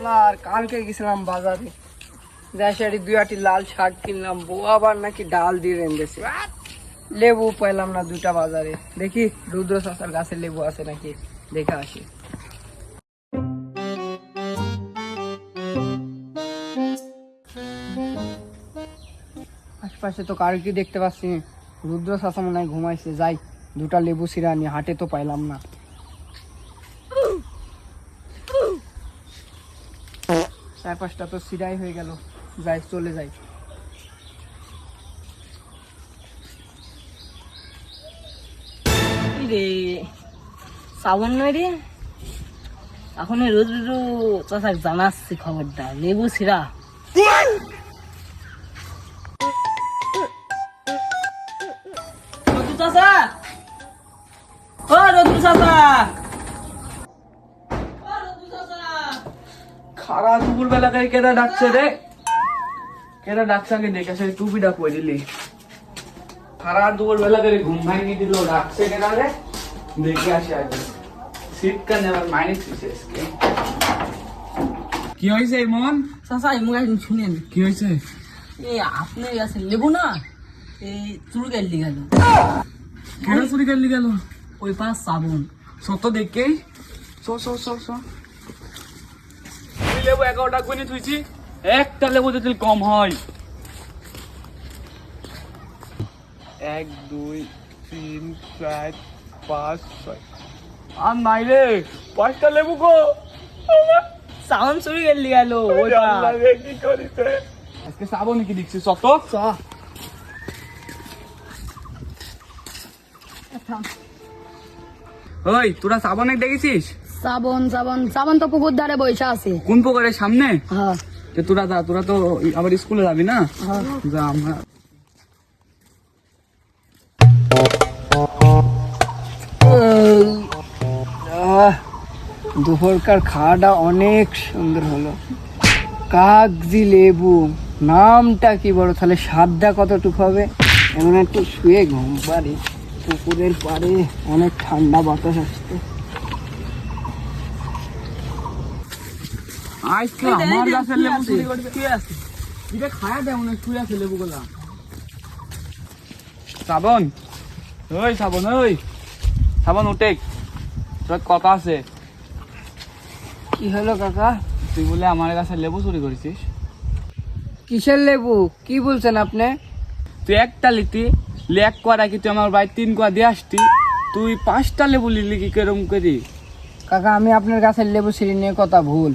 আর কালকে গেছিলাম বাজারে, দেশারি 2 লাল শাক কিনলাম, বউ আবার নাকি ডাল দিয়ে রেঁধেছে। লেবু পাইলাম না 2টা বাজারে, দেখি রুদ্র চাচার গাছে লেবু আছে নাকি দেখে আসি। আশপাশে তো কারো কি দেখতে পাচ্ছি, রুদ্র চাচা মনে হয় ঘুমাইছে। যাই 2টা লেবু ছিঁড়ে আনি, হাটে তো পাইলাম না। চারপাশটা তো সিরাই হয়ে গেল, যাই চলে যাই। রে শ্রাবণ নয় রে, এখন রোজ রোজ চাচাক জানাচ্ছি খবরটা, লেবু ছিড়া। রোজু চাচা, ও রোজু চাচা, ও রোজু চাচা। খারা দুপুর বেলা কেটা ডাকছে রে, কেটা ডাকছে আগে দেখে সেই টুপিটা পরে দিলি। খারা দুপুর বেলা করে ঘুম ভাঙিয়ে দিল, ডাকছে কেটা রে, দেখে আসে আগে। শীতকাল আবার মাইনাস শেষকে কি হয়েছে মন? চাচা এমন শুনেন, কি হয়েছে? এই আপনার কাছে লেবু না, এই চুল গাইলি গেল। কেন চুরি করলি গেল? ওই পাঁচ শ্রাবণ সত দেখে লেবু 11টা গুনে থুইছি, একটা লেবু যদি কম হয়। 1 2 3 4 5 6 আর নাই রে, 5টা লেবু গো। শ্রাবণ চুরি গাইলি গেল। ওই আল্লাহ রে, কি করিছে আজকে শ্রাবণে কি দেখছিস? সত ওই তোরা শ্রাবণে দেখেছিস? শ্রাবণ শ্রাবণ শ্রাবণ তো পুকুর ধারে বৈশা আছে। কোন পুকুরের সামনে? হ্যাঁ তো তোরা যা, তোরা তো আবার স্কুলে যাবি না? যা আমরা দুপুরকার খাওয়াটা অনেক সুন্দর হলো। কাগজি লেবু, নামটা কি বড়, তাহলে স্বাদটা কতটুকু হবে। এমন একটু শুয়ে ঘুম পারি, পুকুরের পাড়ে অনেক ঠান্ডা বাতাস আসছে। আজকে আমার গাছের লেবু চুরি করে কি আছে? এটা খায়া দেয় মনে শুয়ে আছে লেবুগুলা। শ্রাবণ, ওই শ্রাবণ, ওই শ্রাবণ উঠে, তোর কথা আছে। কি হলো কাকা? তুই বলে আমার গাছের লেবু চুরি করেছিস? কিসের লেবু, কি বলছেন আপনি? তুই একটা লিতি, লেক করা কি তুই আমার বাড়ি 3 কোয়া দিয়ে আসতি, তুই 5টা লেবু লিলি কি কেরম করি? কাকা আমি আপনার গাছের লেবু ছিঁড়ি নিয়ে কথা ভুল।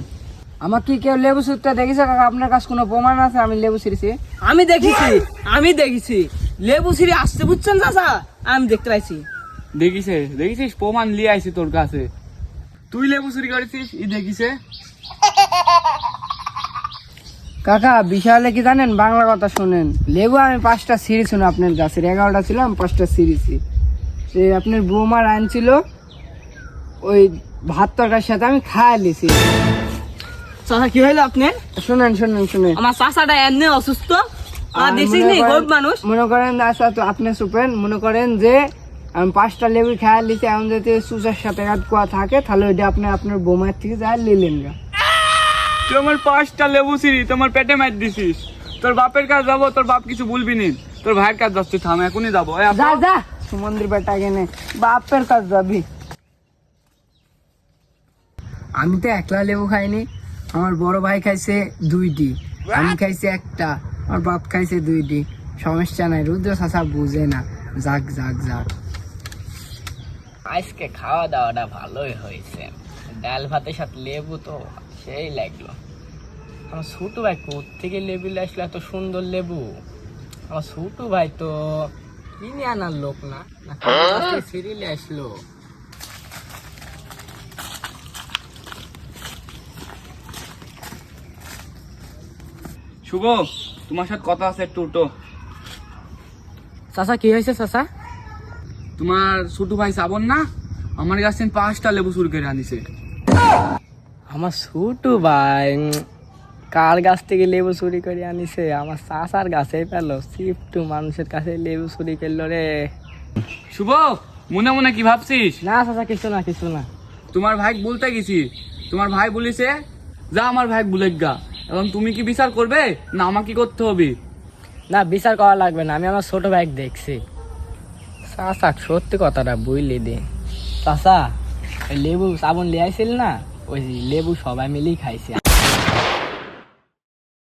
আমার কি কেউ লেবু ছিঁড়তে দেখেছে কাকা? আপনার কাছে কোনো প্রমাণ আছে আমি লেবু ছিঁড়েছি? আমি দেখেছি লেবু ছিঁড়ে আসছে, বুঝছেন চাচা? আমি দেখতে পাইছি। দেখিছিস প্রমাণ লিয়ে আইছি তোর কাছে। তুই লেবু চুরি করেছিস ই দেখিছে। কাকা বিশালে কি জানেন, বাংলা কথা শুনেন। লেবু আমি 5টা ছিঁড়েছি না আপনার গাছের, 11টা ছিল, আমি 5টা ছিঁড়েছি। সে আপনার বৌমার আনছিল, ওই ভাত তরকারির সাথে আমি খাইয়া লিছি। চাচা কি হইলো আপনার? শুনেন শুনেন শুনেন, আমার চাচাটা এমনি অসুস্থ, আর আর দেখিস মনে নি করেন- গরিব মানুষ। মনে করেন আচ্ছা তো আপনি সুপেন, মনে করেন যে আমি 5টা লেবু খাইয়া লিছি, এখন যদি সুচার সাথে এক কোয়া থাকে তাহলে ওইটা আপনি আপনার বৌমার থেকে যা লিলেন গা। তুই আমার 5টা লেবু চুরি তোমার পেটে মার দিছিস। তোর বাপের কাছে যাবো, তোর বাপ কিছু বলবি নি। তোর ভাইয়ের কাছে যাচ্ছি, থাম এখনই যাবো। যা যা সুমন্দির বেটা গেনে বাপের কাজ যাবি। আমি তো একলা লেবু খাইনি, আমার বড় ভাই খাইছে 2টি, আমি খাইছি 1টা, আমার বাপ খাইছে 2টি। সমস্যা নাই, রুদ্র চাচা বুঝে না। যাক যাক যাক, আজকে খাওয়া দাওয়াটা ভালোই হয়েছে, ডাল ভাতের সাথে লেবু তো সেই লাগলো। আমার ছোট ভাই কোত্থেকে লেবু আসলো, এত সুন্দর লেবু? আমার ছোট ভাই তো কিনে আনার লোক না, সিরিলে আসলো। শুভ, তোমার সাথে কথা আছে, একটু উঠো। চাচা কি হয়েছে চাচা? তোমার ছোট ভাই শ্রাবণ না, আমার কাছে 5টা লেবু চুরি করে আনিছে। আমার ছোট ভাই কার গাছ থেকে লেবু চুরি করে আনিছে? আমার চাচার গাছে পেলো, সিফটু মানুষের কাছে লেবু চুরি করলো রে। শুভ, মনে মনে কি ভাবছিস? না চাচা কিছু না, কিছু না। তোমার ভাই বলতে গেছি, তোমার ভাই বলিছে যা আমার ভাই বুলেক গা। এখন তুমি কি বিচার করবে না আমাকে করতে হবে? না, বিচার করা লাগবে না, আমি আমার ছোট ভাই দেখছি। চাচা সত্যি কথাটা বুঝলি দে। চাচা, ওই লেবু সাবন লিয়ে আইছিল না, ওই লেবু সবাই মিলেই খাইছে।